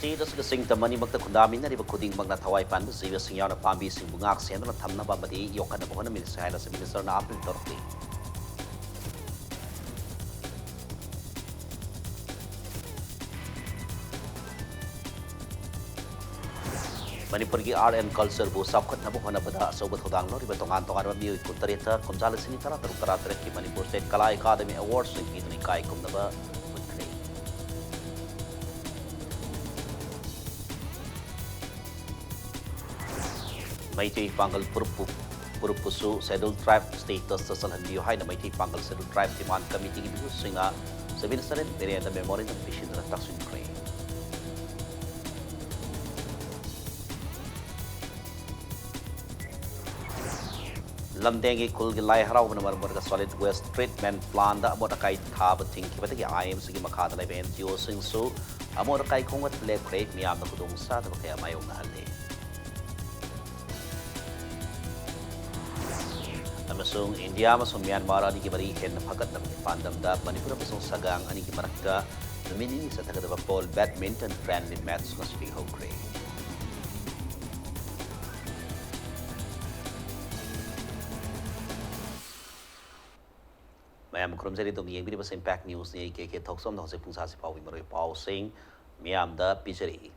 State as sing the money bak the kundamin na riba kuding bang na thawai pan ba siwa sing yaw na pambi sing bungak sen na tham na ba madi yokan na bahona minister hai na sa minister na apil torki. Manipur ki art and culture bu sabkhat na bahona bada sobat hodang lo riba tongan tongan ba miyo kuntareta kumjala sini tara ki Manipur State Kala Academy Awards sing kitni kai kum na ba Maitei Pangal Purupusu Scheduled Tribe Status sa Salhandiyo hay na Maitei Pangal Scheduled Tribe Demand Committee gibi singa sa Minister Merienda Memorial ng Fishin na Taksun Crane. Lamdengi kulgi lai haraw na marmar ka solid waste treatment plan da amo na kay thaba tingki batagi ayam sige makada lai NGO singsu amo na kay kungat le create miyam na kudung sa da kaya mayong na halde. Amasung India amasung Myanmar ani ki bari hen phagat nam pandam da Manipur amasung sagang ani ki marakka lumini sa tagadaba pole badminton friendly match na sige hokre. Mayam krum jari tum yeng bini bas impact news ni ke thoksom na hose pungsa si pawi maroi pau sing miyam da pichari.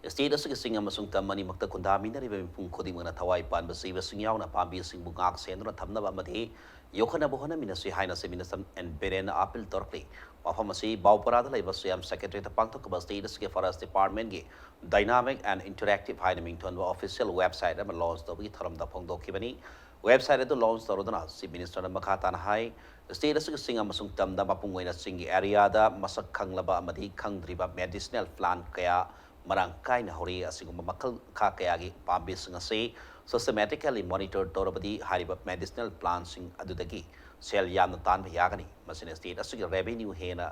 State asig sing amasung tamani makta kundami na riba pung khodi mana thawai pan ba siwa sing yaw na pambi sing bungak sen na thamna ba madi yokhana bohona mina si haina se minister and beren apil torkli wafamasi bawparada laiba siam secretary ta pangthok ba state asig forest department ge dynamic and interactive haina mington ba official website ama launch to bi tharam da phongdok kibani website ado launch torodana si minister na makata na hai state asig sing amasung tamda mapung oina singi area da masak khanglaba amadi khangdriba medicinal plant kaya marang kai na hori asiguma makal kha kaya gi pambi sing ase systematically monitored torabadi hariba medicinal plants sing adudagi sel yamna tan yagani masina state asig revenue hena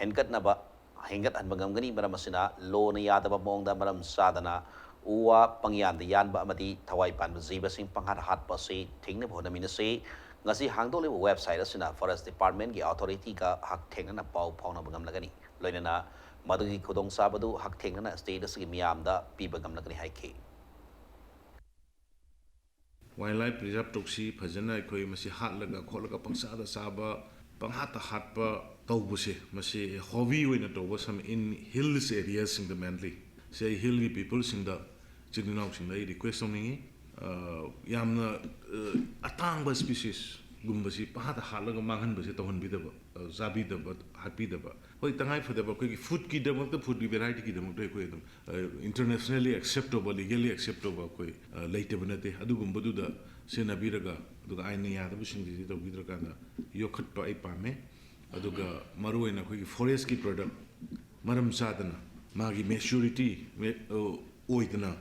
hengat na ba hengat an bangam gani maram masina lo na yada ba mongda maram sadana uwa pangyan da yan ba amadi thawai pan jiba sing panghat hat pa se thingna bhona mina se ngasi hangdole website asina forest department gi authority ka hak thengna pau phawna bangam lagani loinana madagi khudong sabadu hak thengna state asigi miyamda piba gam lagani haike wildlife preserve toksi phajana khoi masi hatlaga kholaga pangsada saba panghata hatpa tawbuse masi hobby oina tawba some in hills areas sing the mainly say hilly people sing the chidinau sing the request oningi yamna atangba species gumbasi pahata halaga manghan basi tawhan bidaba zabi daba happy daba hoi tangai fadaba koi food ki daba the food variety ki daba koi edum internationally acceptable legally acceptable koi laite banate adu gumbadu da sena biraga adu aina ya da bising di to bidra kana yokhat pa ai pame adu ga maru ena koi forest ki product maram sadana magi maturity oidana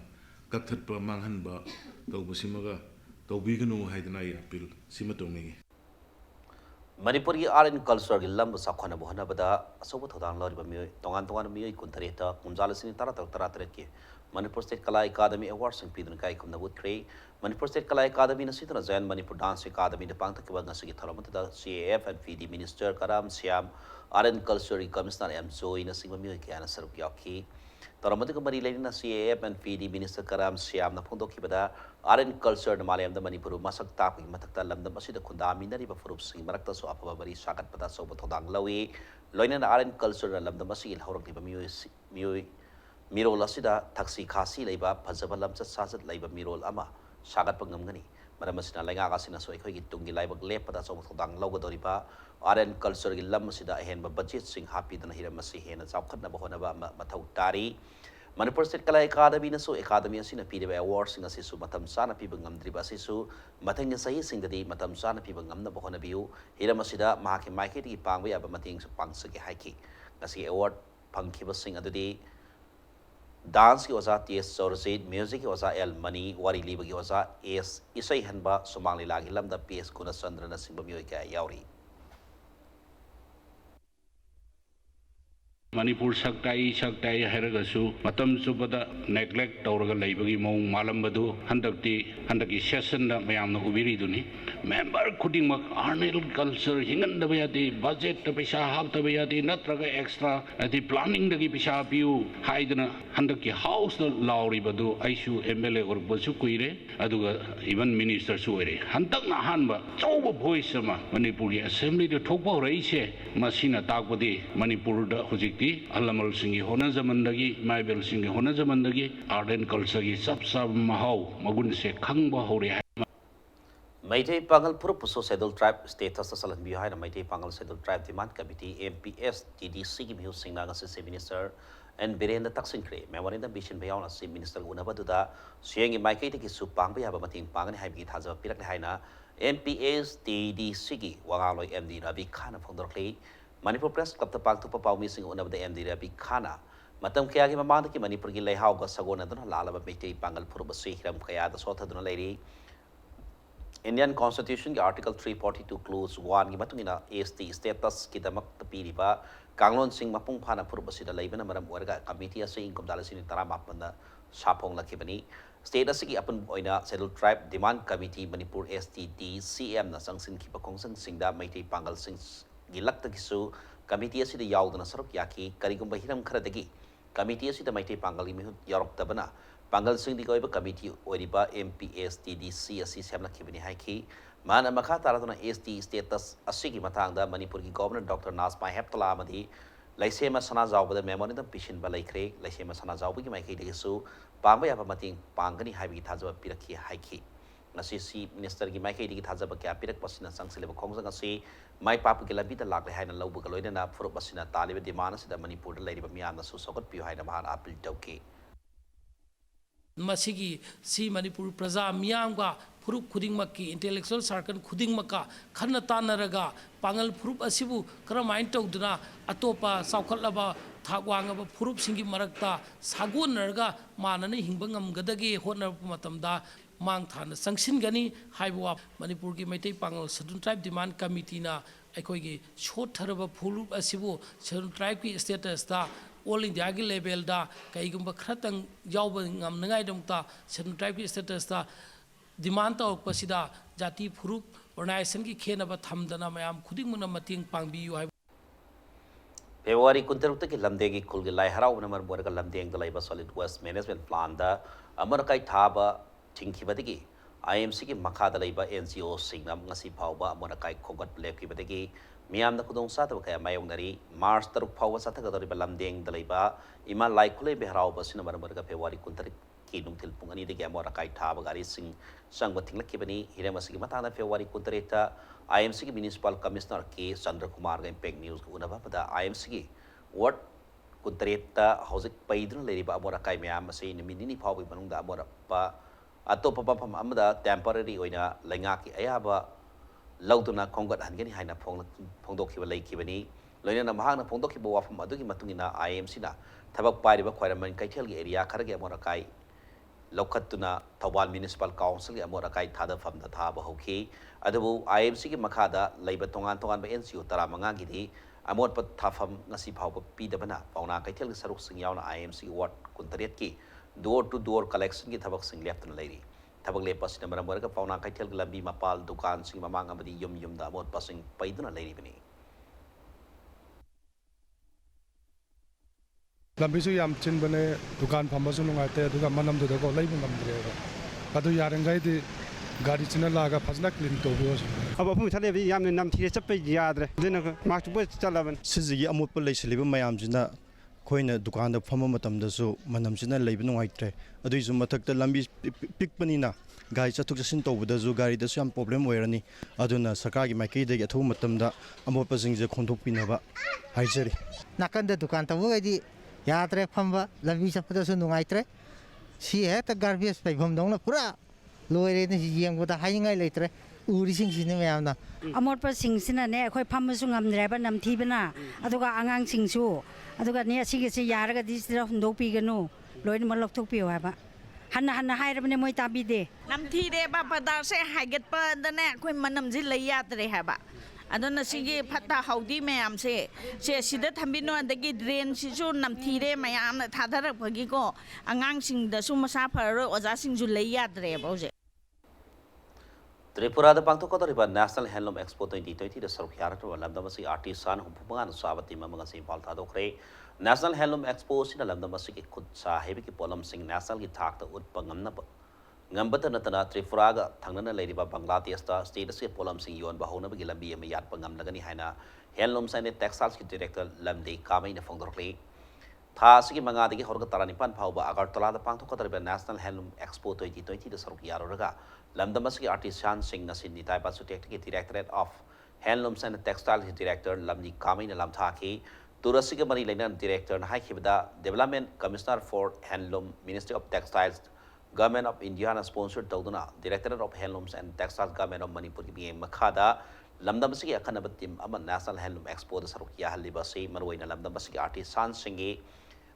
kathat pa manghan ba tawbasimaga tawbiganu haidana ya appeal simatongni Manipur ki art and culture gi lam sakhona bohna bada asobo thodang lori ba mi tongan tongan mi kuntareta kumjala sini tara tara ki Manipur State Kala Academy Awards sing pidun kai kumna would create Manipur State Kala Academy na sitana Zen Manipur Dance Academy de pangta kiba ngasi gi thalamata da CAF and VD Minister Karam Siam Art and Culture Commissioner M Zoe na singma mi ki ana sarup yaki taramata ko mari lenin na CAF and VD Minister Karam Siam na phongdok kibada Art and Culture na malayam da Manipur masak ta ko matakta lamdam asida khundami na riba furup sing marakta so apaba bari sakat pata so bathodang lawi loina na Art and Culture na lamdam asigil hawrak diba mi mirol asida taksi khasi leiba phajaba lamchat sajat leiba mirol ama sagat pangamgani maram asina lenga kasina so ekhoi gi tungi laibak lepada so thodang logodoriba art and culture gi lam asida hen ba budget sing happy dana hiram asi hena chawkhatna ba hona ba mathau tari Manipur State Kala Academy na so academy asina pideba awards sing asi su matam sana piba ngamdriba asi su mathang sahi singdadi matam sana piba ngamna ba hona biu hiram asida mahaki market gi pangba ya ba mating su pangsagi haiki ngasi award phangkhiba sing adudi Dance ki oza T.S. Sorsit, music ki oza L. Mani, wari liba ki oza S. Isay hanba sumangli lagi lamda P.S. Kuna Sandra na simba miyoy kaya yauri. Manipur saktai hairagasu matam subada neglect tauraga laibagi maung malam badu handaki session da mayamna ubiri duni member khuding mak arnel culture hingan da bayati budget da paisa hab da bayati natraga extra ati planning da gi paisa piu haidana handaki house da lauri badu aisu MLA or basu kuire aduga even minister su ere hantak na hanba choba voice ma Manipuri assembly da thokpa raise masina takpadi Manipur da hojikti alamal singi hona zamandagi maibel singi hona zamandagi art and culture gi sab mahau magun se khangba hore Maitai Pangal Purpose Settled Tribe Status Salan behind a Maitai Pangal Settled Tribe Demand Committee MPS TDC Gibu Singnaga Sisi Minister and Birenda Taksin Kre, Memorinda Bishan Bayana Si Minister Unabaduda, Seeing in my Katie Supang Biabatin Pangan Habit has a Pirak Haina, MPS TDC Wangalo MD Rabi Kana Fondorkley, Manipur Press Club the Pang to Papa missing one of the MD Rabi Kana. Matam Kayagi Mamaki Manipur Gilay Hauga Sagona Lala Maitai Pangal Purpose Hiram Kaya the Sota Duna Lady. Indian Constitution Article 342 Clause 1 की मतुंगिना AST status की दमक तपीरिबा कांगलोन सिंह मपुंग फाना पुरबसिदा लेबना मरम ओरगा committee असे income दालसिनी तरा मापन सापोंग लखिबनी status की अपन ओइना scheduled tribe demand committee Manipur STD CM ना संगसिन की पकोंसंग सिंगदा मैते पांगल सिंह गिलक्त किसु कमिटी असे याउदना सरक याकी करिगुम बहिरम खरदगी कमिटी असे मैते पांगल की यारक तबना Pangal Singh the Goiba Committee Oriba MPS TDC Assi Samla Kibini Haiki, Man and Makataratona ST status Asiki Matanga, Manipuri Governor Dr. Nasma Heptalamadi, Lysema Sanazau with the memorandum Pishin Balay Craig, Lysema Sanazau with my Kadisu, Pamba Yapamating, Pangani Habit Hazaba Piraki Haiki. Nasi Minister Gimaki Hazaba Capitak Pasina Sansileva Kongzangasi, my Papa Gilabita Lak behind a low Bugaloidana for Basina Taliba demands the Manipur Lady Bamiana Susokot behind a man apple doki. Masigi si Manipur Praza Mianga Purup Kudingmaki intellectual circle Kudingmaka Kanatana Pangal Purup Asibu Karamainto Duna Atopa Saukalaba Tagwanga Purup Singi Marakta Sagun Nerga Manani Himbangam Gadagi Honor Matamda Mangtan Sanction Gani Haiwa Manipur Mete Pangal Southern Tribe Demand Committee na Ekogi short Taraba Purup Asibu Southern Tribe status All India level da kaigumba kratang jawba ngam nangai dongta Southern Tribe status da demand ta okpasida jati phurup organization ki khenaba thamdana mayam khuding muna mating pangbiyu hai February kunterukta ki lamdegi khulgi lai harau namar borga lamdeng dalai ba solid waste management plan da amarakai thaba thingkhibadigi IMC ki makha dalai ba NGO singnam ngasi phawba amarakai khogat lepki badigi Miam the Kudong Sata Mayonari, Mars the Power Sataka Lamding the Leba, Ima likely Behrao Basina Marga February Kuntari Kidum Tilpungani the Gamorakai Tabagari sing sung with Tinglakibani, Hiremasimatana February Kuntareta, IMC Municipal Commissioner K. Sandra Kumar and Peg News Unavapa, IMC. What Kuntareta, Hosik Paidun Lady Bamorakai Miam, saying the Mini Power Banunda Morapa, Atopa Amada, temporary Oina, Langaki, Ayaba. Lautuna Kongat Hangani Hina Pondoki Lake Kibani, Lena Mahana Pondoki Boa from Maduki Matungina, IMC na, Tabak Pariba Quiraman Kaiteli area, Karagi Morakai, Lokatuna, Tawal Municipal Council, Morakai Tada from the Taba Hoki, Adabu, IMC Makada, Labor Tongan Tongan by NCU Taramangagi, Amor Pat Tafam Nasipau Pidabana, Pauna Kaitel Saruk Singyauna IMC Wat Kuntaretki, door to door collection get Tabak Sing left and lady. Tabak lepas na marga pauna kaitel lambi mapal dukan sing mamang amadi yum da mod passing paiduna lady bini. Lambi su yam chin bane dukan phambasu nungate duga manam du ko lai bungam direga. Kadu yarangai di gari china laga phajna clean to bios. Aba phu thale bi yam nam thire chapai yadre. Dena mak bu chalaban. Siji amut pa leisliba mayam jina khoina dukan da phama matam da su manam jina leiba nungaitre. Adu isu mathak ta lambi pikpanina gai chathuk chasin tawda zu gari da su yam problem oirani aduna sarkar gi maiki de athu matam da amot pa sing je khondok pinaba haijari nakan da dukan ta wo di yatre phamba lambi chapda su nungaitre si he ta garbage pai phom dong la pura loire ni yeng ko da haingai leitre uri sing sin me amna amot pa sing sina ne khoi pham su ngam re ba nam thi bana aduga angang sing su aduga ne si ge si yaraga di sira hundok pi ganu loin ma lok thok pi wa ba Hana hai rabne moi tabi de nam thi de ba pada se haget pa dane khoi manam ji lai yat re ha ba adona sige phatta haudi mayam se sida thambino adagi drain sisu namthire mayam na thadarak phagi ko angang sing da su masa pharo oja sing ju lei yadre bause Tripura da pangtokotariba National Handloom Expo 2020 da saruk yaratu lamdamasi artisan humpumangan sabati mamangasi palta dokre National Handloom Expo sina lamdamasi ki khud sa hebi ki polam sing national ki thak ta utpangamna ngambata natana Tripura ga thangnana leiriba Bangladesh ta state se polam sing yon bahona bagi lambi am yat pangam lagani haina handloom sine textiles ki director lamde kamai na fongdorle tha sigi manga digi horga taranipan phauba agartala da pangtokotariba National Handloom Expo 2020 da saruk yaroraga Lamdamasi artisan sing nasin nitai pasu technical directorate of handlooms and textiles director lamni kamai na lamthaki turasi ke mari lainan director na haikibda development commissioner for handloom ministry of textiles government of India na sponsored tawduna directorate of handlooms and textiles government of Manipur ki makhada lamdamasi ki akhanaba team ama national handloom expo da saruk ya haliba se marwaina lamdamasi ki artisan singi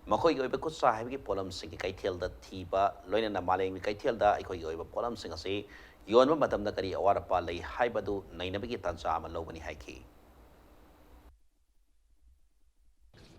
Makoy oiba kut sahibi ki polam sing kaithel da thiba loina na maleng mi kaithel da ikoi oiba polam sing ase yon ma matam da kari awara pa lei haibadu nainabigi tansa ama lobani haiki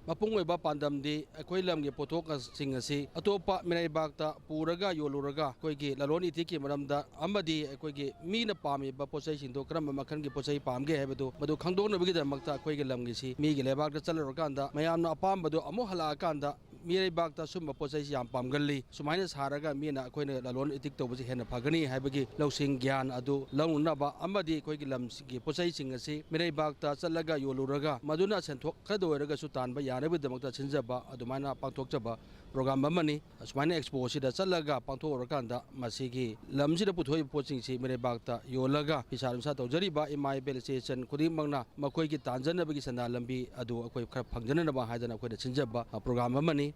mapung oiba pandam di akoi lam ge pothok sing ase atopa minai bakta puraga yoluraga koi ge lalon iti ki maramda amadi akoi ge mi na pami ba posai sing do kram makhan ge posai pam ge habadu madu khangdok na bigi da makta akoi ge lam ge si mi ge lebak da chalor kanda mayam na apam badu amu hala kanda Mirai bakta summa posai yam pamgalli sumaina saraga mina koina lalon itik to busi hena phagani haibagi lausing gyan adu launa ba amadi koi lam gi posai sing asi mirai bakta chalaga yoluraga maduna senthok khadoiraga su tanba yanabi damakta chinjaba adumana pangthokjaba program amani sumaina expo sida chalaga pangthokrakanda masigi lamsida puthoi poching si mirai bakta yolaga pisarun sa tawjari ba imai belisation khuding mangna makoi gi tanjana bagi sanda lambi adu akoi khar phangjana ba haidana akoi chinjaba program amani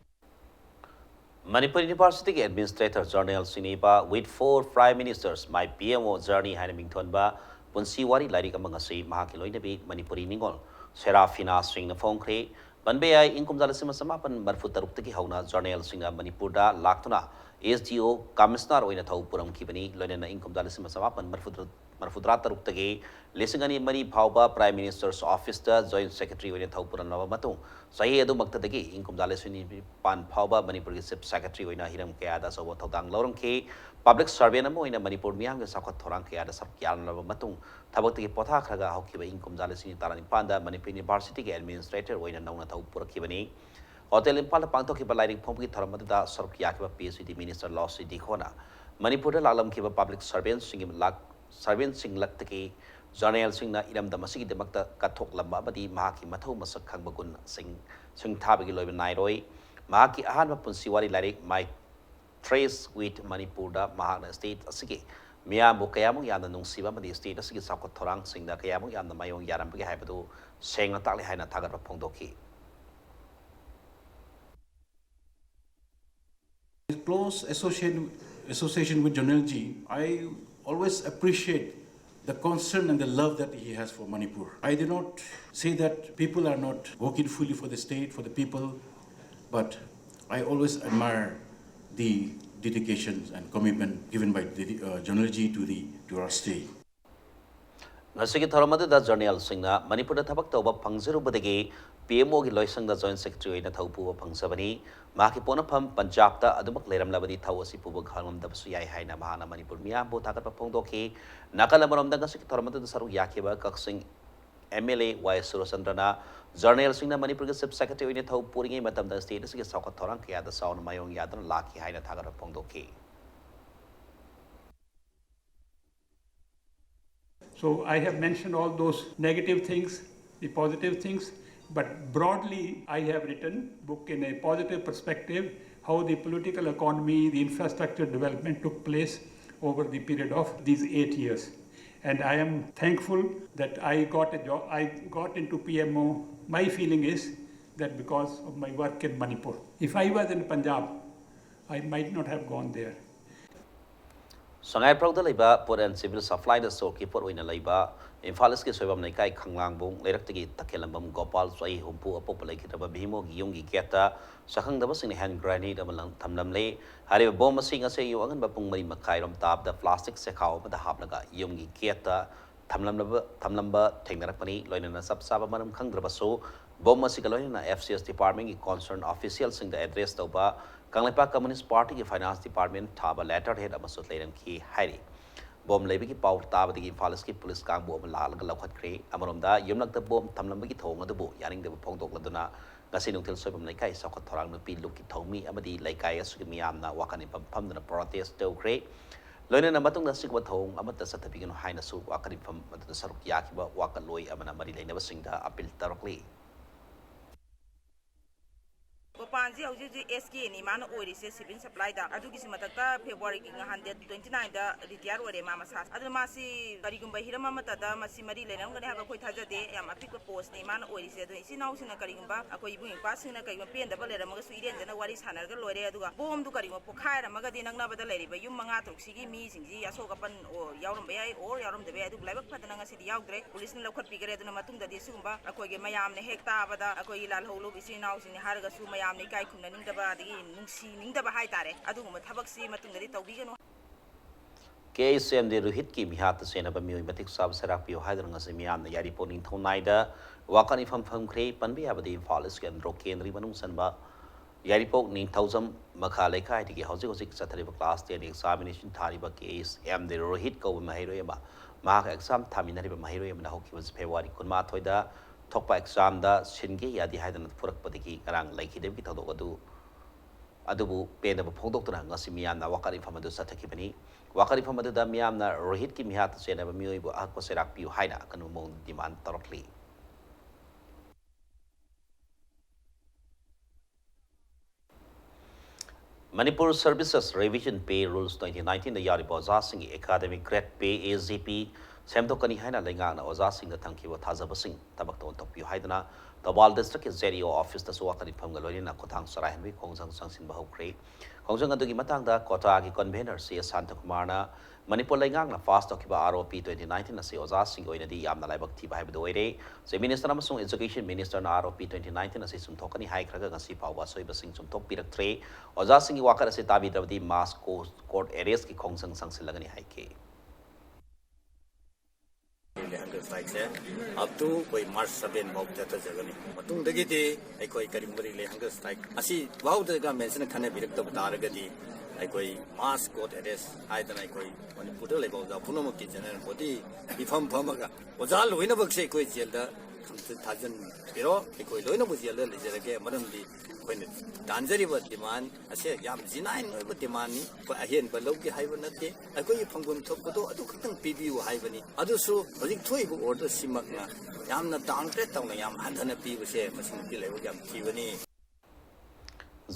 Manipur University Administrator General Sinipa with 4 Prime Ministers my PMO journey Hanamingtonba Punsiwari Larik among Asi Mahakiloinabi Manipuri Ningol Serafina Sing the Fongkre Banbea Inkum Dalasima Samapan Marfutaruptaki Hauna General Singa Manipurda Laktuna SDO Commissioner Oinatau Puram Kibani Lonena Inkum Dalasima Samapan Marfudrata Ruptagi Lisingani Mani Pauba Prime Minister's Office Joint Secretary Oinatau Puram Lavamatu Sahi Edu Maktadagi Inkum Dalasini Pan Pauba Manipur Sip Secretary Oina Hiram Kayada Sawa Todang Lorong K Public Survey Namo in Manipur Miang Sakot Torang Kayada Sapkian Lavamatung Tabaki Potakaga Hokiba Inkum Dalasini Tarani Panda Manipur University Administrator Oina Nona Tau Purakibani Hotel in Pala Panto Kiba Lighting Pompi Taramata Sarkiaka PhD Minister Law City Kona Manipur Lalam Kiba Public Servants Singing Lak Servant Sing Laktaki General Singna Idam Damasiki de Makta Katok Lamba Badi Mahaki Mato Masak Kangbagun Sing Tabagi Loiban Nairoi Mahaki Ahana Punsiwari Larik My Trace with Manipurda Mahana State Asiki Miyamu Kayamu Yana Nung Siba Madi State Asiki Sakot Torang Sing the Kayamu Yana Mayong Yarambi Habadu Sing Atali Haina Tagar Pongdoki Close association with General G, I always appreciate the concern and the love that he has for Manipur. I do not say that people are not working fully for the state, for the people, but I always admire the dedication and commitment given by the General G to our state. Ngasigi tharamadu da General Singna Manipur da thabak tawba phangziru badagi PMO gi loisang da Joint Secretary na thaupu phangsabani maki pona pham Punjab da adumak leram labadi thawasi pubu khalmam da basu yai haina mahana Manipur miya bo thagat phongdoki nakala marom da ngasigi tharamadu da saru yakiba kaksing MLA Y Surosandrana General Singna Manipur gi Chief Secretary na thau puringi matam da state gi saukhat thorang kya da saun mayong yadan laki haina thagat phongdoki So I have mentioned all those negative things, the positive things, but broadly I have written book in a positive perspective how the political economy, the infrastructure development took place over the period of these 8 years. And I am thankful that I got a job, I got into PMO. My feeling is that because of my work in Manipur. If I was in Punjab, I might not have gone there. Sangai Prog the Liba, Port and Civil Supply the Storekeeper in a Liba, in Faliski Swam Nakai Kanglang Bung, Leraki Takelambum Gopal, Swai, Humpu, a populated Bimo, Yungi Geta, Sakang the was in hand grenade of Tamlamle, Harry Bomba sing a say you and Bapung Makai on top the plastic Sekao, but the Haplaga, Yungi Geta, ꯊꯝꯂꯝꯕ ꯊꯦꯡꯅꯔꯛꯄꯅꯤ ꯂꯣꯏꯅꯅ ꯆꯞ ꯆꯥꯕ ꯃꯔꯝ ꯈꯪꯗ꯭ꯔꯕꯁꯨ bomb ꯑꯁꯤꯒ ꯂꯣꯏꯅꯅ FCS ꯗꯤꯄꯥꯔꯠꯃꯦꯟꯒꯤ ꯀꯣꯟꯁꯔꯟ ꯑꯣꯐꯤꯁꯤꯌꯦꯜꯁꯤꯡꯗ address ꯇꯧꯕ ꯀꯪꯂꯩꯄꯥꯛ ꯀꯝꯃꯨꯅꯤꯁꯠ ꯄꯥꯔꯇꯤꯒꯤ finance department ꯊꯥꯕ ꯂꯦꯇꯔ ꯍꯦꯗ ꯑꯃꯁꯨ ꯂꯩꯔꯝꯈꯤ ꯍꯥꯏꯔꯤ ꯕꯣꯝ ꯂꯩꯕꯒꯤ ꯄꯥꯎ ꯇꯥꯕꯗꯒꯤ ꯏꯝꯐꯥꯜ ꯏꯁꯀꯤ ꯄꯨꯂꯤꯁ ꯀꯥꯡꯕꯨ ꯑꯃ ꯂꯥꯛꯂꯒ ꯂꯧꯈꯠꯈ꯭ꯔꯦ ꯑꯃꯔꯣꯝꯗ ꯌꯨꯝꯂꯛꯇ ꯕꯣꯝ ꯊꯝꯂꯝꯕꯒꯤ ꯊꯧꯑꯣꯡ ꯑꯗꯨꯕꯨ ꯌꯥꯅꯤꯡꯗꯕ ꯐꯣꯡꯗꯣꯛꯂꯗꯨꯅ ꯉꯁꯤ ꯅꯨꯡꯊꯤꯜ ꯁꯣꯏꯕꯝ ꯂꯩꯀꯥꯏ ꯆꯥꯎꯈꯠ ꯊꯧꯔꯥꯡ ꯅꯨꯄꯤ ꯂꯨꯞꯀꯤ ꯊꯧꯃꯤ ꯑꯃꯗꯤ ꯂꯩꯀꯥꯏ ꯑꯁꯤꯒꯤ ꯃꯤꯌꯥꯝꯅ ꯋꯥꯀꯟ ꯃꯤꯐꯝ ꯐꯝꯗꯨꯅ ꯄ꯭ꯔꯣꯇꯦꯁ ꯇꯧꯈ꯭ꯔꯦ ꯂꯣꯏꯅꯅ ꯃꯇꯨꯡꯗ ꯑꯁꯤꯒꯨꯝꯕ ꯊꯧꯑꯣꯡ ꯑꯃꯠꯇ ꯆꯠꯊꯕꯤꯒꯅꯨ ꯍꯥꯏꯅꯁꯨ ꯋꯥꯀꯟ ꯃꯤꯐꯝ ꯑꯗꯨꯗ ꯁꯔꯨꯛ ꯌꯥꯈꯤꯕ ꯋꯥꯀꯠꯂꯣꯏ ꯑꯃꯅ ꯃꯔꯤ ꯂꯩꯅꯕꯁꯤꯡꯗ ꯑꯄꯤꯜ ꯇꯧꯔꯛꯂꯤ ꯃꯄꯥꯟꯁꯤ ꯍꯧꯖꯤꯛ ꯍꯧꯖꯤꯛ SKꯅꯤ ꯃꯥꯅ ꯑꯣꯏꯔꯤꯁꯦ ꯁꯤꯚꯤꯜ ꯁꯄ꯭ꯂꯥꯏꯗ ꯑꯗꯨꯒꯤꯁꯤ ꯃꯊꯛꯇ ꯐꯦꯕ꯭ꯔꯨꯋꯥꯔꯤꯒꯤ ꯅꯍꯥꯟ ꯗꯦꯠ 29ꯗ ꯔꯤꯇꯤꯌꯥꯔ ꯑꯣꯏꯔꯦ ꯃꯥ ꯃꯁꯥ ꯑꯗꯨꯅ ꯃꯥꯁꯤ ꯀꯔꯤꯒꯨꯝꯕ ꯍꯤꯔꯝ ꯑꯃꯠꯇꯗ ꯃꯁꯤ ꯃꯔꯤ ꯂꯩꯅꯔꯝꯒꯅꯤ ꯍꯥꯏꯕ ꯑꯩꯈꯣꯏ ꯊꯥꯖꯗꯦ ꯌꯥꯝ ꯑꯄꯤꯛꯄ ꯄꯣꯁꯅꯤ ꯃꯥꯅ ꯑꯣꯏꯔꯤꯁꯦ ꯑꯗꯨꯅ ꯏꯆꯤꯜ ꯏꯅꯥꯎꯁꯤꯡꯅ ꯀꯔꯤꯒꯨꯝꯕ ꯑꯩꯈꯣꯏ ꯏꯕꯨꯡ ꯏꯄ꯭ꯋꯥꯁꯤꯡꯅ ꯀꯔꯤꯒꯨꯝꯕ ꯄꯦꯟꯗꯕ ꯂꯩꯔꯝꯃꯒꯁꯨ ꯏꯔꯦꯟꯖꯅ ꯋꯥꯔꯤ ꯁꯥꯟꯅꯔꯒ ꯂꯣꯏꯔꯦ ꯑꯗꯨꯒ ꯕꯣꯝꯗꯨ ꯀꯔꯤꯒꯨꯝꯕ ꯄꯣꯈꯥꯏꯔꯝꯃꯒꯗꯤ ꯅꯛꯅꯕꯗ ꯂꯩꯔꯤꯕ ꯌꯨꯝ 5-6ꯁꯤꯒꯤ ꯃꯤꯁꯤꯡꯁꯤ ꯑꯁꯣꯛ ꯑꯄꯟ ꯌꯥꯎꯔꯝꯕ ꯌꯥꯏ ꯑꯣꯔ ꯌꯥꯎꯔꯝꯗꯕ ꯌꯥꯏ ꯑꯗꯨꯕꯨ ꯂꯥꯏꯕꯛ ꯐꯗꯅ ꯉꯁꯤꯗꯤ ꯌꯥꯎꯗ꯭ꯔꯦ ꯄꯨꯂꯤꯁꯅ ꯂꯧꯈꯠꯄꯤꯈ꯭ꯔꯦ ꯑꯗꯨꯅ ꯃꯇꯨꯡꯗꯗꯤ ꯁꯤꯒꯨꯝꯕ ꯑꯩꯈꯣꯏꯒꯤ ꯃꯌꯥꯝꯅ ꯍꯦꯛ ꯇꯥꯕꯗ ꯑꯩꯈꯣꯏꯒꯤ ꯂꯥꯜꯍꯧꯂꯨꯕ ꯏꯆꯤꯜ ꯏꯅꯥꯎꯁꯤꯡꯅꯤ ꯍꯥꯏꯔꯒꯁꯨ ꯃꯌꯥꯝꯅ ꯏꯀꯥꯏ ꯈꯨꯝꯅꯅꯤꯡꯗꯕ ꯑꯗꯒꯤ ꯅꯨꯡꯁꯤꯅꯤꯡꯗꯕ ꯍꯥꯏꯇꯥꯔꯦ ꯑꯗꯨꯒꯨꯝꯕ ꯊꯕꯛꯁꯤ ꯃꯇꯨꯡꯗꯗꯤ ꯇꯧꯕꯤꯒꯅꯨ KSMD ꯔꯨꯍꯤꯠꯀꯤ ꯃꯤꯍꯥꯠꯇ ꯆꯦꯟꯅꯕ ꯃꯤꯑꯣꯏ ꯃꯇꯤꯛ ꯆꯥꯕ ꯁꯦꯔꯥꯛꯄꯤꯌꯨ ꯍꯥꯏꯗꯨꯅ ꯉꯁꯤ ꯃꯤꯌꯥꯝꯅ ꯌꯥꯏꯔꯤꯄꯣꯛ ꯅꯤꯡꯊꯧꯅꯥꯏꯗ ꯋꯥꯀꯟ ꯏꯐꯝ ꯐꯝꯈ꯭ꯔꯦ ꯄꯟꯕ ꯌꯥꯕꯗꯤ ꯏꯝꯐꯥꯜ ꯏꯁꯀꯤ ꯑꯟꯗ꯭ꯔꯣ ꯀꯦꯟꯗ꯭ꯔꯤ ꯃꯅꯨꯡ ꯆꯟꯕ ꯌꯥꯏꯔꯤꯄꯣꯛ ꯅꯤꯡꯊꯧꯖꯝ ꯃꯈꯥ ꯂꯩꯀꯥꯏꯗꯒꯤ ꯍꯧꯖꯤꯛ ꯍꯧꯖꯤꯛ ꯆꯠꯊꯔꯤꯕ ꯀ꯭ꯂꯥꯁ 10 ꯑꯦꯛꯖꯥꯃꯤꯅꯦꯁꯟ ꯊꯥꯔꯤꯕ KSMD ꯔꯨꯍꯤꯠ ꯀꯧꯕ ꯃꯍꯩꯔꯣꯏ ꯑꯃ ꯃꯍꯥꯛ ꯑꯦꯛꯖꯥꯝ ꯊꯥꯃꯤꯟꯅꯔꯤꯕ ꯃꯍꯩꯔꯣꯏ ꯑꯃꯅ ꯍꯧꯈꯤꯕ ꯐꯦꯕ꯭ꯔꯨꯋꯥꯔꯤ 18ꯗ ꯊꯣꯛꯄ ꯑꯦꯛꯖꯥꯝꯗ ꯁꯤꯟꯒꯦ ꯌꯥꯗꯦ ꯍꯥꯏꯗꯨꯅ ꯐꯨꯔꯛꯄꯗꯒꯤ ꯉꯔꯥꯡ ꯂꯩꯈꯤꯗꯕꯒꯤ ꯊꯧꯗꯣꯛ ꯑꯗꯨꯕꯨ ꯄꯦꯟꯗꯕ ꯐꯣꯡꯗꯣꯛꯇꯨꯅ ꯉꯁꯤ ꯃꯤꯌꯥꯝꯅ ꯋꯥꯀꯟ ꯏꯐꯝ ꯑꯗꯨ ꯆꯠꯊꯈꯤꯕꯅꯤ ꯋꯥꯀꯟ ꯏꯐꯝ ꯑꯗꯨꯗ ꯃꯤꯌꯥꯝꯅ ꯔꯣꯍꯤꯠꯀꯤ ꯃꯤꯍꯥꯠꯇ ꯆꯦꯟꯅꯕ ꯃꯤꯑꯣꯏꯕꯨ ꯑꯍꯛꯄ ꯆꯩꯔꯥꯛꯄꯤꯌꯨ ꯍꯥꯏꯅ ꯑꯀꯟꯕ ꯃꯑꯣꯡꯗ ꯗꯤꯃꯥꯟ ꯇꯧꯔꯛꯂꯤ Manipur Services Revision Pay Rules 2019 da yariba ojasingi academic grade pay AGP semdokani haina lengana ojasinga thamkiba thajabasing tabak ton tokpiu haidana Tabal District ZEO office da suwakani phamga loina kothang sarahanbi khongjang sangsin bahukre khongjang adugi matangda kota gi convener C Santa Kumarna Manipur lengana fast tokiba ROP 2019 ase ojasing oinadi yamna laibak thiba haibdo oire se minister amasung education minister na ROP 2019 ase sumthokani haikhraga ngasi pawba soibasing sumthok piraktre ojasing gi wakar ase tabi dabdi mass court arrest ki khongjang sangsilagani haike up to koi March 7 mok jata jagani matung dagi te koi karimari le hunger strike asi wow da mention khane birak ta daragadi koi mass court arrest haidana koi Manipur le bawda punom ki general body ifam phamaga ojal loina bakse koi jail da khamse thajan pero koi loina bu jail da lejerage maramdi koi danjari ba demand ase yam jinain noi ba demand ni koi ahen ba logi haiba natte koi phangum thokdo adu khatang pibiu haibani adu su hojik thoi bu order simakna yamna downgrade tawna yam handana pibase masing ki lewa yam thibani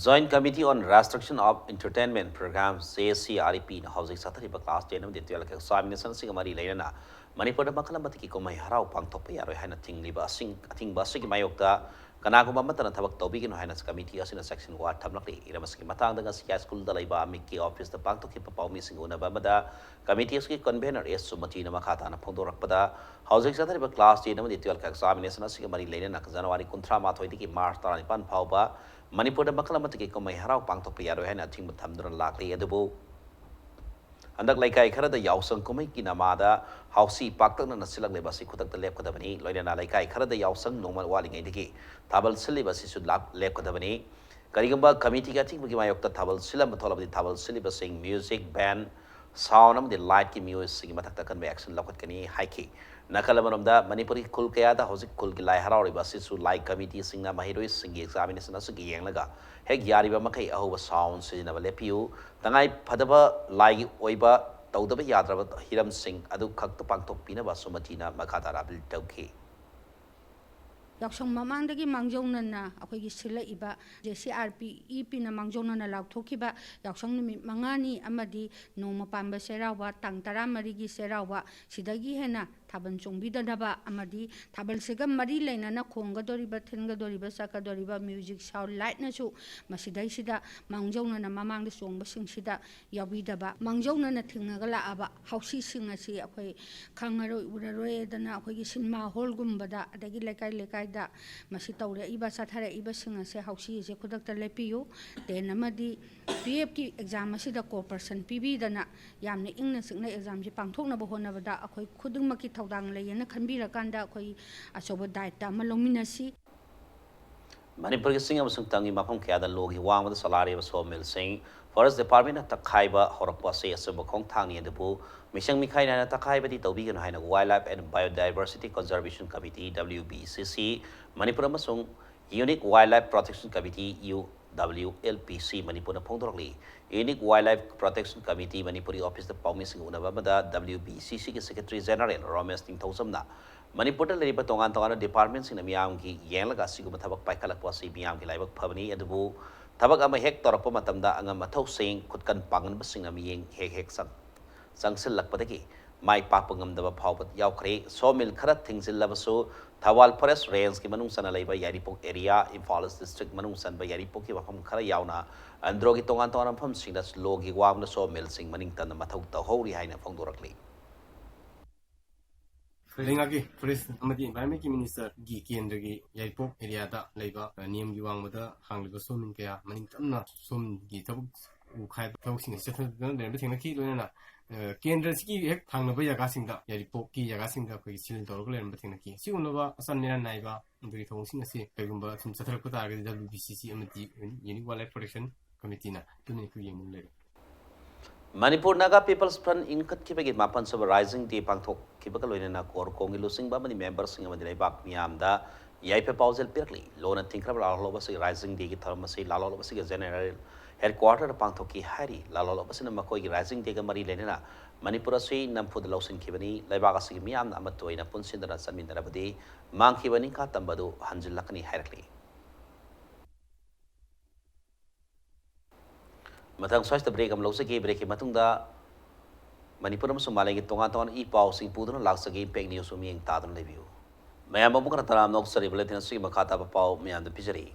Joint Committee on Restriction of Entertainment Programs JCREP na hawjik sathariba class 10 amdi 12 examination sing amari leina Manipur da makalamati ko mai harau pangthokpa yaroi haina thingliba athingba asigi mayokta kanagumba matana thabak tawbigino haina committee asina section 1 thamlakli iramaski matangda ngasi high school da laiba amiki office da pangthokhipa pawmi sing unaba mada committee asigi convener S Sumati na makhata na phongdorakpada hawjik sathariba class 10 amdi 12 examination asigi mari leina January 19 dagi March 19 phawba Manipur da makalamati ko mai harau pangthokpa yaroi haina thingba thamduna lakli adubu Andak laikai khara da yausang kumai ki namada hausi paktak na nasilak leba si khutak da lep kadabani loina na laikai khara da yausang normal wali ngai digi tabal siliba si sud lep kadabani karigamba committee ka thing bugi mayok ta tabal silam tholabdi tabal siliba sing music band sound am the light ki music sing matak ta kan action lakat kani haiki nakalamanam da Manipuri kul kaya da hausi kul ki lai harau riba si su like committee sing na mahiroi sing examination asu gi yang laga hek yariba makai ahuba sound sijina ba lepiu tangai phadaba lai oiba tawdaba yadraba hiram sing adu khakta pangthok pinaba sumatina makhatara bil tawki Yaksong mamangdagi mangjongna akoigi silaiba JCREP na mangjongna lauthokiba yaksong numit mangani amadi noma pamba serawa tang 13 gi serawa sidagi hena thaban chongbidaba amadi thabal sega mari leinana khongadoriba thengadoriba sakadoriba music sound light na chu masidai sida mangjongna na mamangda chongba singsida yabidaba mangjongna na thingnaga laaba hausi singasi akoi khangaroi uraroi dana akoigi cinema hall gumbada adagi lekai da masi tawre iba sathare iba singa se hausi je khudakta lepiyu ten amadi PF ki exam asida cooperation PB dana yamne ingna singna exam ji pangthokna bo honabada akoi khudungma ki ꯊꯧꯗꯥꯡ ꯂꯩꯌꯦꯅ ꯈꯟꯕꯤꯔꯀꯥꯟꯗ ꯑꯩꯈꯣꯏ ꯑꯆꯧꯕ ꯗꯥꯏꯠꯇ ꯑꯃ ꯂꯧꯃꯤꯟꯅꯁꯤ Manipur ki singa masung tangi mapam kaya da logi wang da salari ba so mil sing Forest Department ta khai ba horak pa se asu ba khong thang ni depu misang mi khai na ta khai ba di tobi gan haina Wildlife and Biodiversity Conservation Committee WBCC Manipur masung Unique Wildlife Protection Committee UWLPC Manipur na phongdorli Unique Wildlife Protection Committee Manipuri Office da pawmi sing una ba da WBCC ki Secretary General Ramesh Tingthosam na Manipur leriba tongan tongan department sing miyam ki yang laga siguma thabak paikalak po si miyam ki laibak phabani adubu thabak ama hek torappa matamda anga mathau sing khutkan pangan basing na miyeng hek sangsil lakpadagi mai papangam daba phawbat yaukhre sawmill khara thingsil labasu Thawal Forest Range ki manung sana laiba Yaripok area Imphal District manung san ba Yaripok ki wafam khara yauna andro ki tongan tongan pham sing das logi wam na sawmill sing maning tan mathau tahori haina phongdorakli Lengaki Forest amadi Environment Minister gi kendra gi Yaipok area da leiba niyam gi wangmada hangliba somin kaya maning tamna som gi tabuk ukhai tabuk sing se thon den be thengna ki loina kendra gi hek hanglaba yaga singda Yaipok ki yaga singda ko sil dorog len be thengna ki si unaba asan nena naiba ndri thong sing ase pegumba thum sathar ko tar ga WBCC amadi Unique Wildlife Protection Committee na tuni ku yemul le Manipur Naga People's Front in kat kibagi mapan sab rising day pangthok kibaga loina na kor kongi lusing ba mani members sing amadi bak miyam da yai pe pausel pirkli lona thinkra lalo ba sig rising day ki tharma se lalo ba sig general headquarter pangthok ki hari lalo ba sin makoi ki rising day ga mari lena Manipur se namphud losing kibani laiba ga sig miyam na amatoi na punsin da sanmin da badi mang kibani ka tambadu hanjil lakni harakli Matang swasta break am lawsa ke break matung da Manipur am sumalai ki tonga tonga I pau sing pudun laksa ke impact news mi eng tadun lebiu mayam amu kana taram nok sari bulletin sui makata ba pau mayam da pijari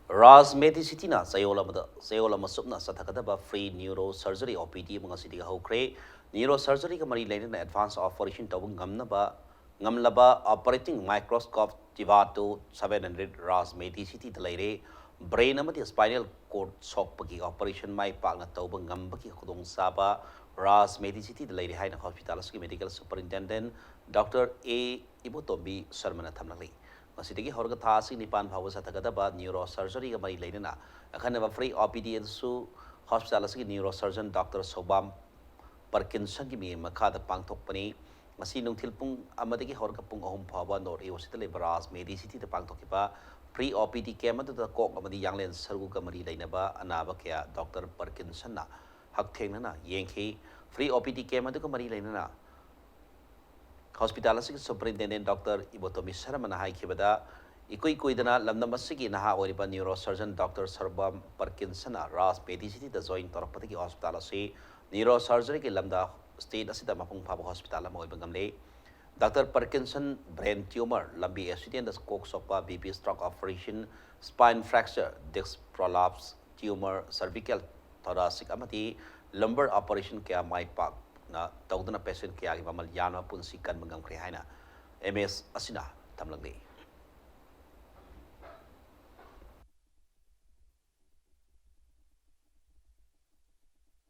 Ras Meti City na sayola masupna sathakada ba free neurosurgery OPD mga city ka hokre neurosurgery ka mari lain na advanced operation tawung ngamlaba operating microscope tivato 700 Ras Meti City talaire brain amati spinal cord sokpagi operation mai pakna tawba ngambagi khudong saba Ras Meti City laire haina hospital ki medical superintendent Dr. A Ibutombi Sharmana thamlali Masitigi horga thasi nipan bhawa sathagada ba neurosurgery ga mari lainana akhana ba free OPD su hospital ki neurosurgeon Dr. Sobam Parkinson ki mi makha da pangthok pani masi nungthil pung amadagi horga pung ahum phawa nor e hospital Ras Meti City da pangthok ba free OPD kema da kok amadi yanglen sargu ga mari lainaba anaba kya Dr. Parkinson na hak thengna na yengkhi free OPD kema da ga mari lainana Hospital Superintendent Dr. Ibotomi Saramana Haikibada, Ikuidana, Lamnamasiki, Naha, Oriba neurosurgeon Dr. Sarbam Parkinson, Ras Meti City, the Zoin Torpatiki Hospital, neurosurgery, Lamda State Asita Mapung Papa Hospital, Moibangamle, Dr. Parkinson, brain tumor, Lambi accident, the Coke Sopa, BP stroke operation, spine fracture, disc prolapse, tumor, cervical, thoracic amati, lumbar operation, Kia Mai Park. Na tawduna patient kaya gi mamal yana punsi kan mangam kri haina MS asina tamlangli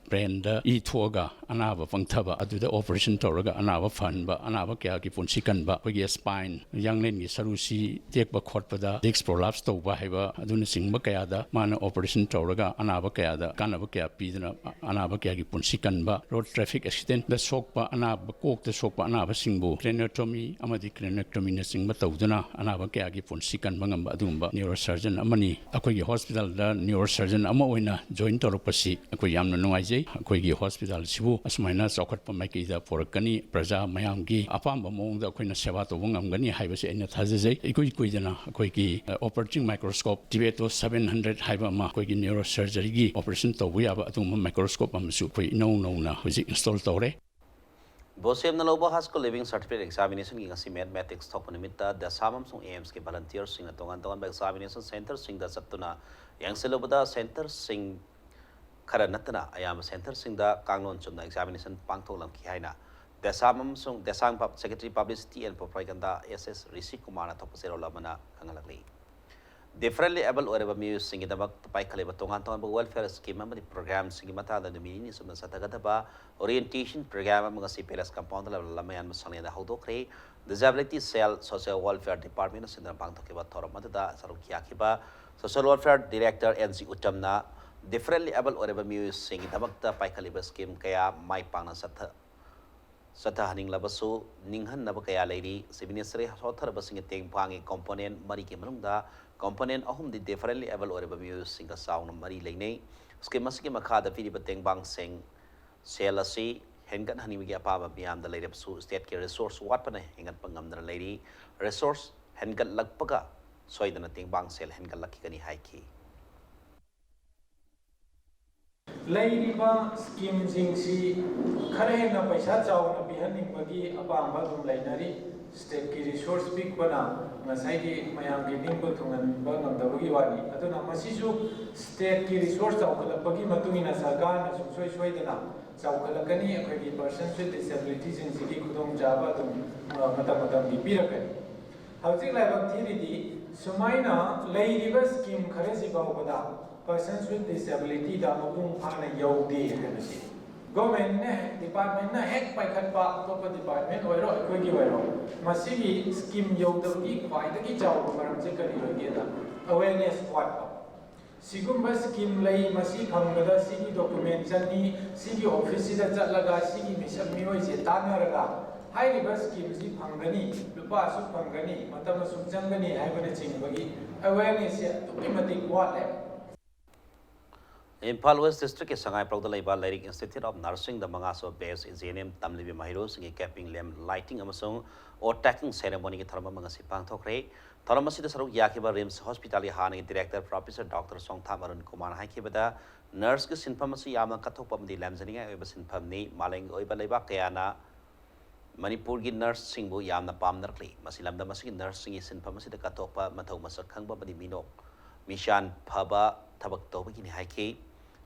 brand thoga anaba pangthaba aduda operation toraga anaba fanba anaba kya ki punsi kanba pagi spine younglen gi sarusi tekba khotpada disc prolapse toba haiba aduna singba kaya da mana operation toraga anaba kaya da kanaba kya pidna anaba kya gi punsi kanba road traffic accident da sokpa anaba kok da sokpa anaba singbu craniotomy amadi craniotomy na singba tawduna anaba kya gi punsi kanba ngamba adumba neurosurgeon amani akoi gi hospital da neurosurgeon ama oina join torapasi akoi yamna nungai Koigi Hospital Sibu, Asmaina Sokat Pamakida for Kani, Praja Mayamgi, Apamba Mong, the Queen of Savato Wungangani, Hibas in the Taze, Equidana, Koigi, operating microscope, Tibeto 700 Hibama, Koigi neurosurgery, operation to we have a microscope, no, which installed Tore. Bosem Naloba High School Living Certificate Examination in a mathematics top limita, the Samam Song AMS volunteers sing a Tongan examination center sing the Saptuna, Yang Silobada Center sing. Karanatana, I am a center sing the Kangon Chumna examination Pangtolam Kihaina. The Samam Sung, the Sang Secretary Publicity and Propaganda SS Rishi Kumana Topasero Lamana Kangalakli. differently able or mu sing the bak pai khale ba tongan tongan welfare scheme amani program sing mata da mi ni sum satagata ba orientation program amanga CPLS compound level lamayan masane da hawdo kre disability cell social welfare department sindra bang to ke ba thoram da saru kya ke ba social welfare director NC Uttamna differently able or mu sing the bak ta pai khale ba scheme kaya mai pangna Sata haning labasu ninghan naba kaya lady sibinisre hothar basing teng pangi component mari ke manungda component ahum di differently able or babu singa sound mari leine ske maski makha da pidi bateng bang seng selasi hengan hani migi apa ba biam da lady su state ke resource wat pana hengan pangam da lady resource hengan lagpaga soidana teng bang sel hengan lakki kani haiki Layriba scheme jingsi khare na paisa chawna bihaning bagi abamba dum lainari state ki resource big bana ngasai ki mayam gi nimbo thungan ba ngam da bagi wani aduna masisu state ki resource chawkala bagi matungina sarkar na soi soi dana chawkala kani akhoi gi person with disability jingsi ki khudong jaba dum matam gi pirakani hawjik laibak thiri di sumaina layriba scheme khare si bawbada persons with disability da mapung phana yaudi hanasi government ne department na hek pai khat pa top department oiro ekoi gi oiro masigi scheme yaudi gi kwai da gi jaw maram se kari hoge da awareness what sigumba scheme lai masi phangada sigi document chani sigi office da chatlaga sigi mission mioi je tanaraga hairiba scheme si phangani lupa su phangani matam su changani haibana chingbagi awareness ya tukimati what Impal West District is Sangai Prog the Labor Lyric Institute of Nursing the Mangaso Base is ZNM Tamlibi Mahiros in capping lamp lighting Amazon or tacking ceremony Tharma Mangasi Pangtokre, Tharamasi the Saru Yakiba Rims Hospital Hani Director Professor Dr. Song Tamarun Kuman Haikibada, Nurse Gisin Pamasi Yama Katopam the Lamzania Ebasin Pamni, Maling Oibaleba Kayana, Manipur Nurse Singbu Yamna Pam Narkli, Masilam the Masi Nursing is in Pamasi the Katopa, Matomasa Kangba Mino, Mishan Paba Tabak Tobin Haiki.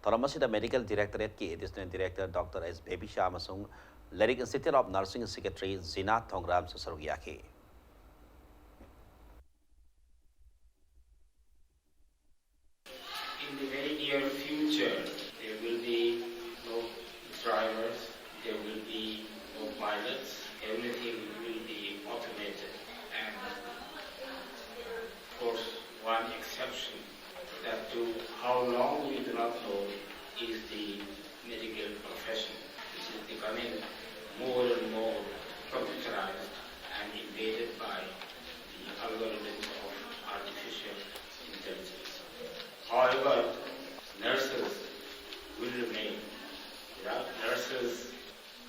Thoramasi the Medical Directorate ki Additional Director Dr. S. Baby Shamasung, Lyric Institute of Nursing Secretary Zina Thongram Sasarugyaki. In the very near future, there will be no drivers, there will be no pilots, everything will be automated. And of course, one exception that to how long we do not know is the medical profession, which is becoming more and more computerized and invaded by the algorithms of artificial intelligence. However, nurses will remain. Without nurses,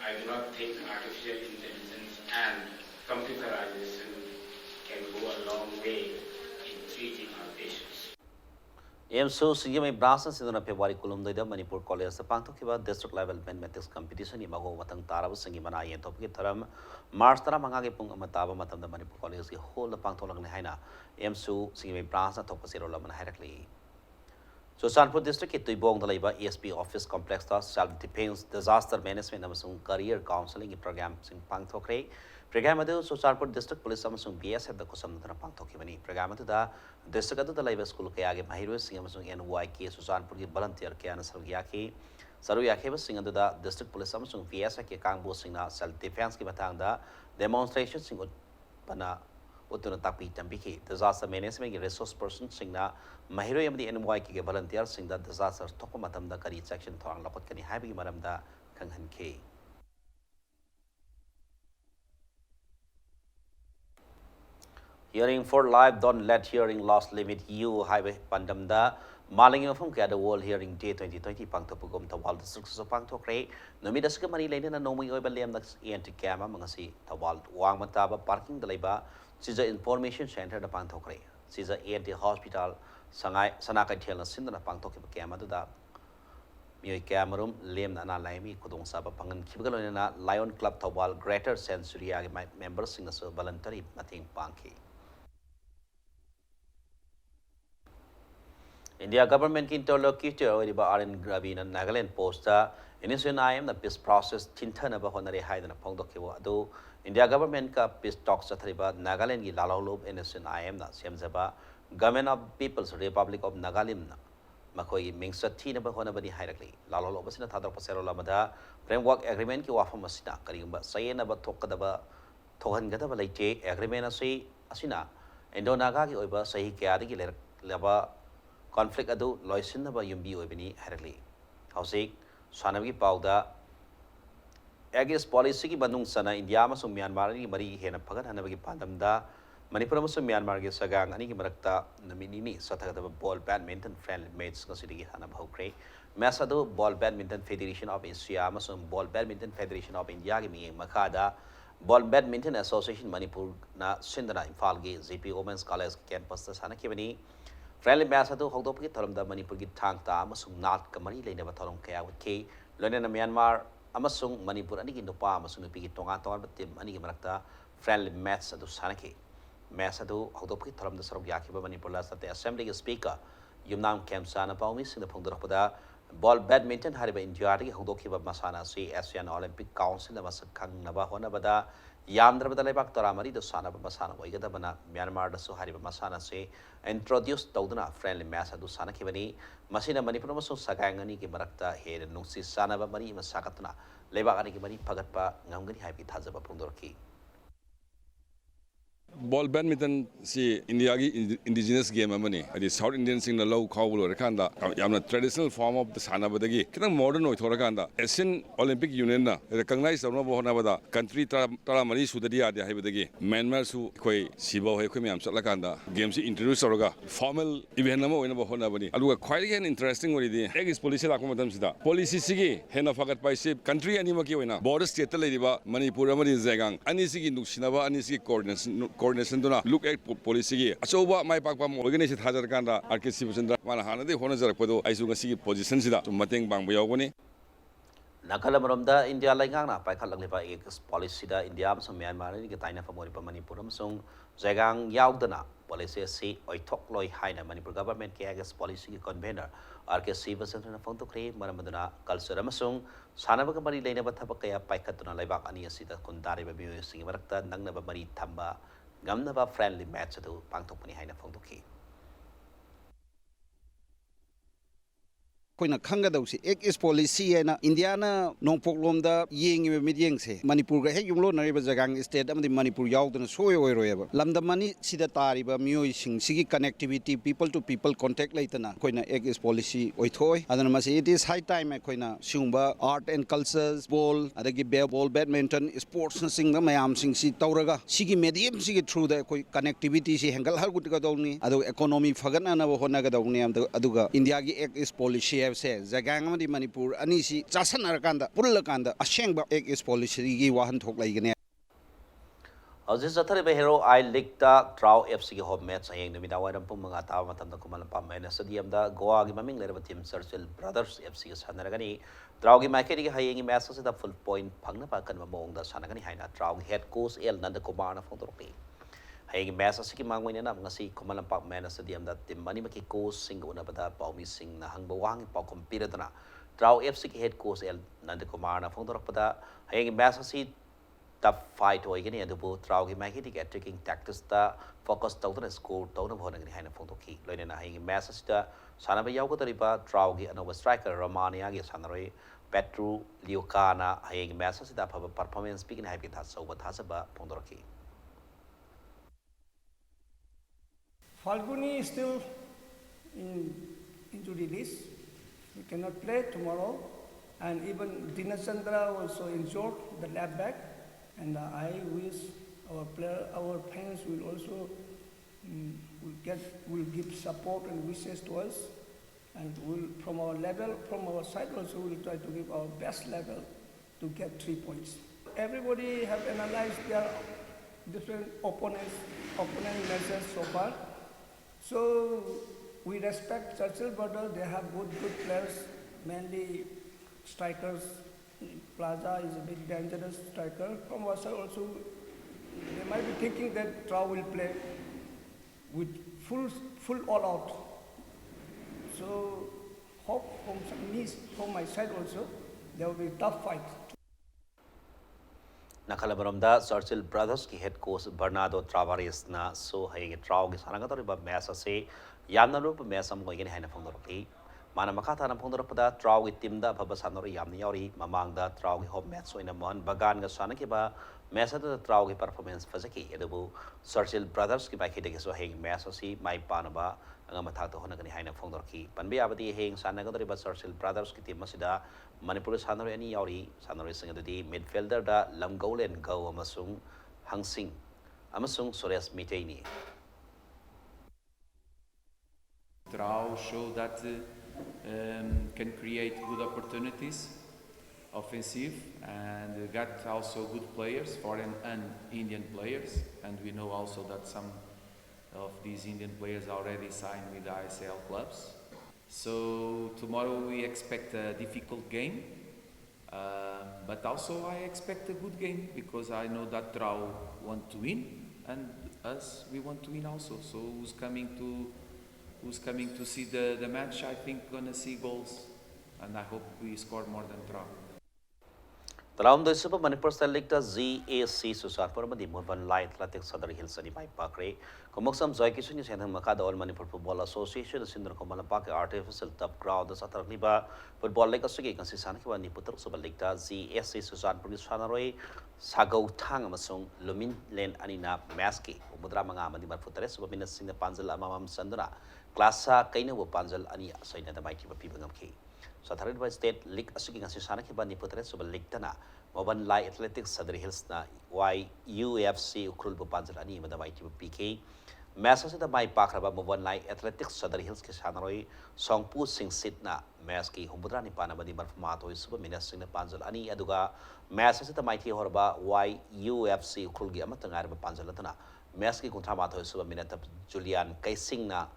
I do not think artificial intelligence and computerization can go a long way in treating our patients. So, CMA Brasas in the February Column, the Manipur College, the Pantokiba District Level Mathematics Competition, Imago Matang Tarab, Singimana, and Topic Taram, Marstara Mangapung Mataba Matam, the Manipur College, the whole the Pantolang Hina, MSU, CMA Brasa, Topasero Laman Herakli. So, Sanpur District, to Bong the Labor ESP Office Complex, Self Defense, Disaster Management, Amazon Career Counseling Programs in Pangtokre. Programmadu so Sanpur District Police Amazon BSF the Kosam the Pangtokimani. Programmadu the District the Labor School Kayagi Mahirus, Amazon NYK, so Sanpur volunteer Kiana Saruyaki was singing the District Police Amazon BSF Kangbo Singna, Self Defense Kimatanga, demonstrations in Pana Utunatapi Tambiki, Disaster Management Resource Person Singna, Mahiro the NYK volunteer sing the disaster Tokomatam the Kari section Tong Lokani Happy Madam da Kanghan K. Hearing for live, don't let hearing loss limit you highway pandamda. Maling from the World Hearing Day 2020 Pangtopugum Tawal District of Pangtokre. Nomidas Kamari Lane and Nomi Obalem that's Ian Tikama Mangasi Tawal Wangmataba Parking the Labor, Caesar Information Center the Pangtokre. Caesar ENT Hospital, Sanaka Tela Sindana Pangtoki Kamada. Mui Camerum, Lem Nana Lamy, Kudong Saba Pangan Kibalona, Lion Club Tawal, Greater Sensory members in the voluntary Mating Panki. India government interlocutor Arin Gravin and Nagaland poster initial I am the peace process Tintan about Honore Hide and Pongdokiwa. Though India government ka peace talks at Riba Nagaland Lalolob innocent I am not Siamzaba Government of People's Republic of Nagalim na makoi mingsat thi na ba hona bani hairakli lalolo basina thadar pasero lamada framework agreement ki wafam asina karigba sayena ba thokada ba thohan gada ba leite agreement asi asina Indonaga ki oiba sahi kya gi laba conflict adu loisin na ba yumbi oibani hairakli hausik sanagi pauda Agis policy ki bandung sana India masuk Myanmar ni mari hena pagan hana bagi pandamda Manipur masuk Myanmar ki sagang ani ki marakta namini ni satagada ball badminton friendly match ka sidigi hana bahukre mesado ball badminton federation of Asia masuk ball badminton federation of India ki mi makada ball badminton association Manipur na sindana Imphal ki ZP Women's College campus ta sana ki bani friendly match ado hokdop ki tharamda Manipur ki thang ta masuk nat ka mari leina ba tharong kaya ke lone na Myanmar amasung Manipur ani ki nupa amasung nupi ki tonga tonga tim ani ki marakta friendly match adu sanaki match adu hokdop ki tharam da sarok yakhi ba Manipur la sate assembly ki speaker yumnam kemsana paumi sing da phongdor pada ball badminton hariba India ri hokdok ki ba masana si Asian Olympic Council da masak khang na ba hona bada yamdra bada lebak tora mari do sana ba masana wai gada bana Myanmar da su hariba masana se introduce tawduna friendly match adu sanaki bani masina Manipur masuk sagangani ki marakta he nungsi sana ba mari masakatna lebak ani ki mari pagatpa ngamgani haipi thajaba phongdorki Ball badminton si India ki indigenous game amani adi South Indian sing na low khaw lo rakanda yamna traditional form of the sana badagi kitang modern oi thorakanda Asian Olympic Union na recognize tawna bo hona bada country tara mari sudadi adi hai badagi Myanmar su koi sibo hai koi myam chatlakanda game si introduce tawraga formal event nama oina bo hona bani aluga khwai gen interesting ori di egis policy lakma matam sida policy sigi hena fagat pai se country ani ma ki oina border state ta leiba Manipur amari zegang ani sigi nuksinaba ani sigi coordination to look at policy achoba mai pak pam organization hajar kanda RKC Bujendra mana hana de hona jarak podo aisu ngasi position sida mateng bang bayogoni nakala maromda India laingang na pai khalang leba ek policy da India amsong Myanmar ni ki taina famori pa Manipur amsong jagang yaudana policy si oithok loi haina Manipur government ke agas policy ki convener RKC Bujendra phone to create maramaduna culture amsong sanaba ka mari leina ba thabak kaya pai khatuna lebak ani asida kundari ba biyo singi marakta nangna ba mari thamba gamna ba friendly match adu pangthokpani haina phongdokhi कोई ना खंगा दौसी एक इस policy है ना India ना Nongpok लोमदा Young में मिडियंग से मणिपुर का है युंगलो नरेब जगांग स्टेट अमदि मणिपुर यावदन सोय ओय रोयबा लमदमनी सिदा तारिबा मियोय सिंग सिगी connectivity people to people contact लेतना कोइना एक इस पॉलिसी ओइथोय अदन मसे इट इज हाई टाइम है कोइना सिंगबा आर्ट एंड कल्चर्स बॉल अदगी बॉल बैडमिंटन स्पोर्ट्स सिंग मयाम सिंग सि तौरगा सिगी मीडियम सिगी थ्रू द कोई कनेक्टिविटी सि हेंगल हर गुट गदौनी अदो इकोनॉमी फगना ना होना गदौनी अदुगा इंडिया की एक इस पॉलिसी से जगांग मदि मणिपुर अनिसी चासनरकांदा पुल्लकांदा असेंगबा एक इस पॉलिसी की वाहन थोक लाइगने Hauji zathare be hero I lig ta Trau FC ki home match ayeng numida waram pum mga tawa matam da kumal pa mena stadium da Goa gi maming lera team Churchill Brothers FC ki sanaragani Trau gi market gi hayeng match se da full point phangna pa kan mong da sanagani haina Trau gi head coach El Nanda Kumar na photoropi hayeng match se ki mangwai na ngasi kumal pa mena stadium da team mani ma ki coach sing una bada Paumi Singh na hangba wang pa compete da na Trau FC ki head coach El Nanda Kumar na photoropi da hayeng match se tough fight hoy gani adu bu Trau gi mai ki attacking tactics ta focus tawdana score tawna bhona gani haina phongtokhi loine na haing match sta sanaba yaw ko tariba Trau gi anova striker Romania gi sanaroi Petru Liukana haing match sta phaba performance speaking happy tha soba thasaba phongdorki Falguni is still in injury list. He cannot play tomorrow, and even Dinachandra also injured, the left back. And I wish our fans will also will give support and wishes to us, and from our side also we'll try to give our best level to get 3 points. Everybody have analyzed their different opponent measures so far. So we respect Churchill Brothers. They have good players, mainly strikers. Plaza is a big dangerous striker. From our side also, they might be thinking that Trau will play with full all out. So hope from my side also, there will be a tough fight. Nakalabaramda Churchill Brothers ki head coach Bernardo Tavares na so hay traw gi sananga to ba match ase yamna rup match am goigin haina phongdorki mana makata na phongdorpada traw gi team da phaba sanor yamni yori mamang da traw gi home match oina mon bagan ga sanaki ba match da traw gi performance fazaki edu Churchill Brothers ki ba khide so hay match ase mai panaba anga mathak to hona gani haina phongdorki panbi abadi heng sanaga to ba Churchill Brothers ki team asida Manipur sanore ani yauri sanore sing adudi midfielder da Lamgolen Go amasung Hangsing amasung Suresh Mitaini. Trau show that can create good opportunities, offensive, and got also good players, foreign and Indian players, and we know also that some of these Indian players already signed with ISL clubs. So tomorrow we expect a difficult game, but also I expect a good game because I know that Trau want to win and us we want to win also. So who's coming to see the match? I think gonna see goals, and I hope we score more than Trau. Talam the Super Manipur League ZAC Susar Purmadi Murban Light Athletics Southern Hills and Pai Pakre, Komoksam Zoikishin is Santa Makada All Manipur Football Association, the Sindra Komala Park Artificial Top Ground, the Satar Liba, Football Lake Sugi, Consisanki, and Niputur Super League ZAC Susan Police Fanaroi, Sago Tang Amasung, Lumin Len Anina, Maski, Mudramanga, Mandiman Futeres, Wominas in the Panzel Amam Sandra, Klasa Kaina Panzel Ania, so in the mighty people of Key. Satharid by State League Asuking Asisana Bani Putres Super League Tana, Moban Lai Athletics Sadri Hills na UFC Ukrul Panzel Ani with the mighty PK. Masses at the Mai Pakraba Moban Lai Athletics Sadri Hills Kisanaroi, Songpu Sing Sitna, Maski, Humbudrani Panabadi Barfamato is Super Minas in the Panzel Ani Aduga, Masses at the mighty Horba, UFC Ukrul Giamatangar Panzelatana, Maski Contramato is Super Minata Julian Kaisingna.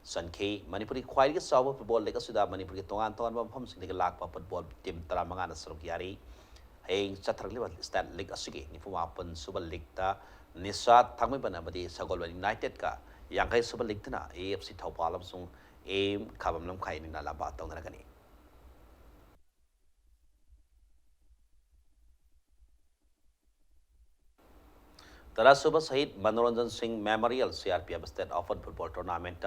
Sanke Manipuri quietly saw football like a Suda Manipuri Tongan Ton from Single Lak football team Taramanga Srogiari. Haying Saturday stand Lake Asigi, Nifuapan Super League ta Nisa Tamibanabadi Sagol United ka, Yankai Super League na AFC Taupalam Sung aim Kabam Kain in Alaba Tonagani. Tarasuba Sahid Manoranjan Singh Memorial CRPF State Open Football Tournament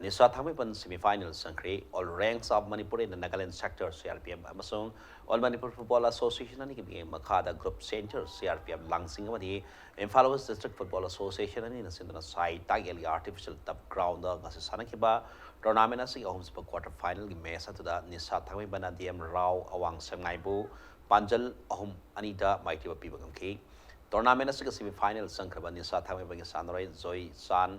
Nisa Thamipan semi-finals and all ranks of Manipur in the Nagaland sector CRPF Amazon all Manipur Football Association and Makada Group Center CRPF Langsing Amadi and Followers District Football Association and in a similar side Tagali artificial top ground of Sanakiba tournament as a homes per quarter final Mesa to the Nisa Thamibana DM Rao Awang Sangaibu Panjal Ahum Anita Mighty People Key tournament as a semi-final Sankraba Nisa Thamibang Sanrai Zoe San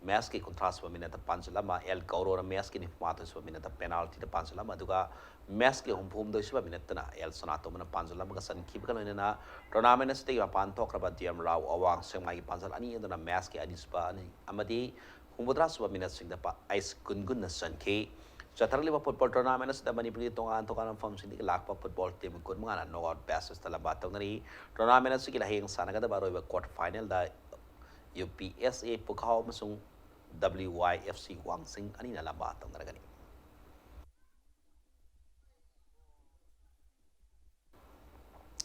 Maski contrast minute Pansalama, El Gauro, Maski Nifatus minute penalty the Pansalama Duga, Maski Hum the Shiva Minetana, El Sonato and Pansalama San Kibalina, tournament stay upon talk about DM Rao, Awang, Semai Pansalani, and a Maski Adispa, Amadi, Humudras minutes in the ice Gungun San K. Chatarli football tournaments, the Manipuri Tongan Tokan from Cindy Lakpa football team Kunmana, no out passes the Labatonari, tournaments in Hang Sanaga, the quarter final, the UPSA Pukao Masung. WYFC Wang Sing Anina Lamba Tongaragani.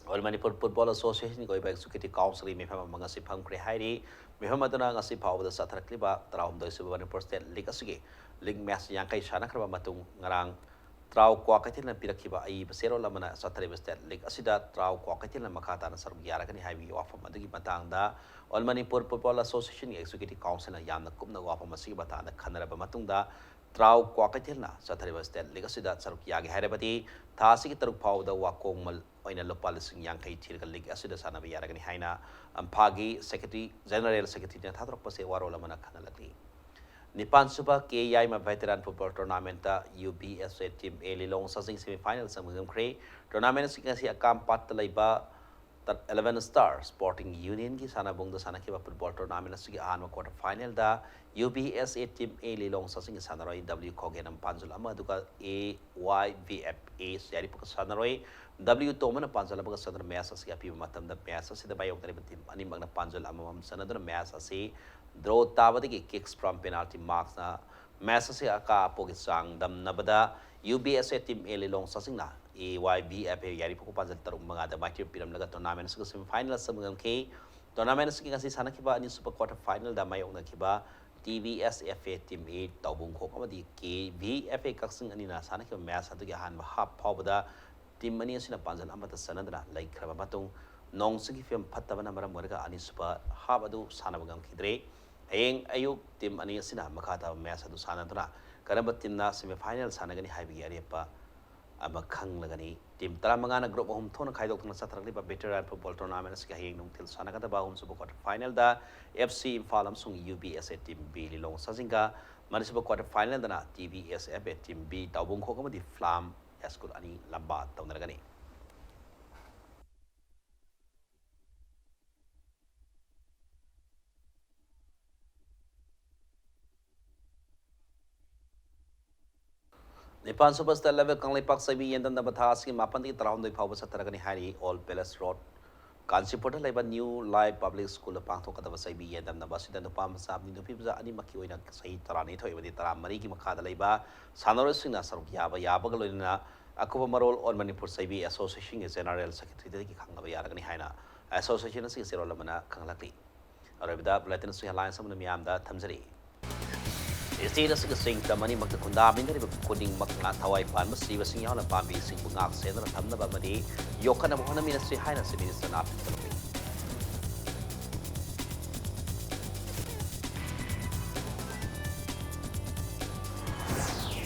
All Manipur Football Association going back to Kitty Council, Mihama Mangasipam Krihari, Mihamadana Ngasipa with the Satakliba, Traum the Manipur State Legacy, Link Mass Yankai Shanakraba Matung Narang, Trau Quakatil and Pirakiba, Pasero Lamana, Satarib State Lake Asida, Trau Quakatil and Makata and Sarbiaragani Highway off of Madagi Matanga, All Manipur Football Association Executive Council and Yamna Kumna Wapa Masibata and the Kanaraba Matunda, Trau Quakatilna, Satarib State Legasida, Sarkiagi Harabati, Tasik Tarupau, the Wakomal, Oina Lopalis in Yankai Tirka Lake Asida Sanabiaragani Haina, and Pagi, Secretary, General Secretary, and Tatrapase Warolamana Kanalati. Nipan Super KI veteran football tournament UBSA team A Lilong Sasing semi-finals ang Kray tournament kasi akam pat talaiba 11 Star Sporting Union ki sana bung da sana kiba football tournament sige anma quarter final da UBSA team A Lilong Sasing sana roi W Kogen ang panjul ama duka AYVFA seri puk sana roi W Toman ang panjul ama sana match sige api matam da match sa da bayok tari team ani mag na panjul ama sana da match sa Draw Tabadi kicks from penalty marks na match से अका पोगे सांग दम नबदा UBSA team ए Lilong ससिंगना AYBFA यारी Poco पाजल तरुक मंगा the माइटिर पिरम लगा tournament से semifinal समगम के tournament से ngasi sana kiba ani super quarter final da mayong na kiba TVSFA team A taubung khok amadi KVFA kaksing ani na sana kiba match adu gi han half phawda team ani asina panjal amata sanadra lai khraba matung nong sigi film phattabana maram morga ani super half adu sana bagam khidre ayeng ayuk team ani asina makhata match adu sanadra karamba team na semifinal sanagani haibi arepa ama khang lagani team taramangana group home thona khaidok thona sathrakli ba veteran football tournament ski hayeng nung thil sana kada ba home super quarter final da FC Imphal amsung UBSA team B lilong sajinga manisuba quarter final dana TVSFA team B taubung khokamadi flam school ani lamba tawnaragani Nipan superstar level kanglai pak sabi yendan da bathas ki mapan di traun doi phawba sataragani hari All Palace Road Kansipota laiba New Life Public School pang thok kadaba sabi yendan da basida no pam sab ni no pibza ani makki oina sahi tarani thoi badi tara mari ki makha da laiba sanoro singna saruk yaba galoina akuba marol on Manipur sabi association ge general secretary ki khangaba yaragani haina association si sero lamana khanglakli arabida bulletin su alliance amna miyam da thamjari State as a sing the money Makunda, Minari, Coding Makna, Hawaii Pan, Must Sing on a Pambi, Sing Bungak, Senator Tamna Bamadi, Yokana Hona Ministry, Highness Minister after the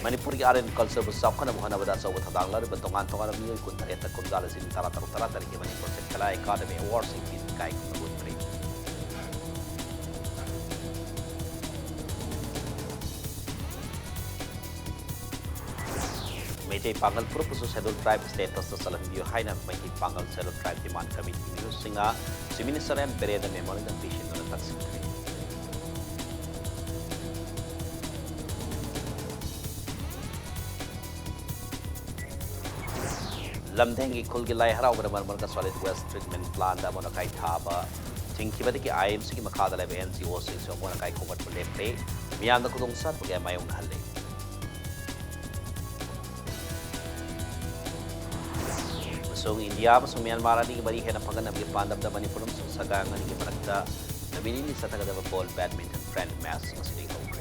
Manipuri are in culture was Sakana Mohana with us over Tadangla, but Tongan Tonga Mio could get the Gonzales in Taratara, Manipur Kalai Academy Awards in Peace Kai from the Good Tree. Meitei Pangal Purpose Scheduled Tribe status the Salam View Haina Meitei Pangal Scheduled Tribe Demand Committee News Singa Minister and Bereda Memorial and Vision on the Taxi. Lamdengi Kulgi Lai Harau Marmaka Solid Waste Treatment Plant Monakai Taba Tinkibati IMC Makada NCO 6 of Monakai Covered for Lepre Mianda Kudong Sat for my own Halle. So India so Myanmar ni bari hena pangan na pandam da Manipur so sagang ni marakta nabini ni sa taga da ball badminton friend match na sila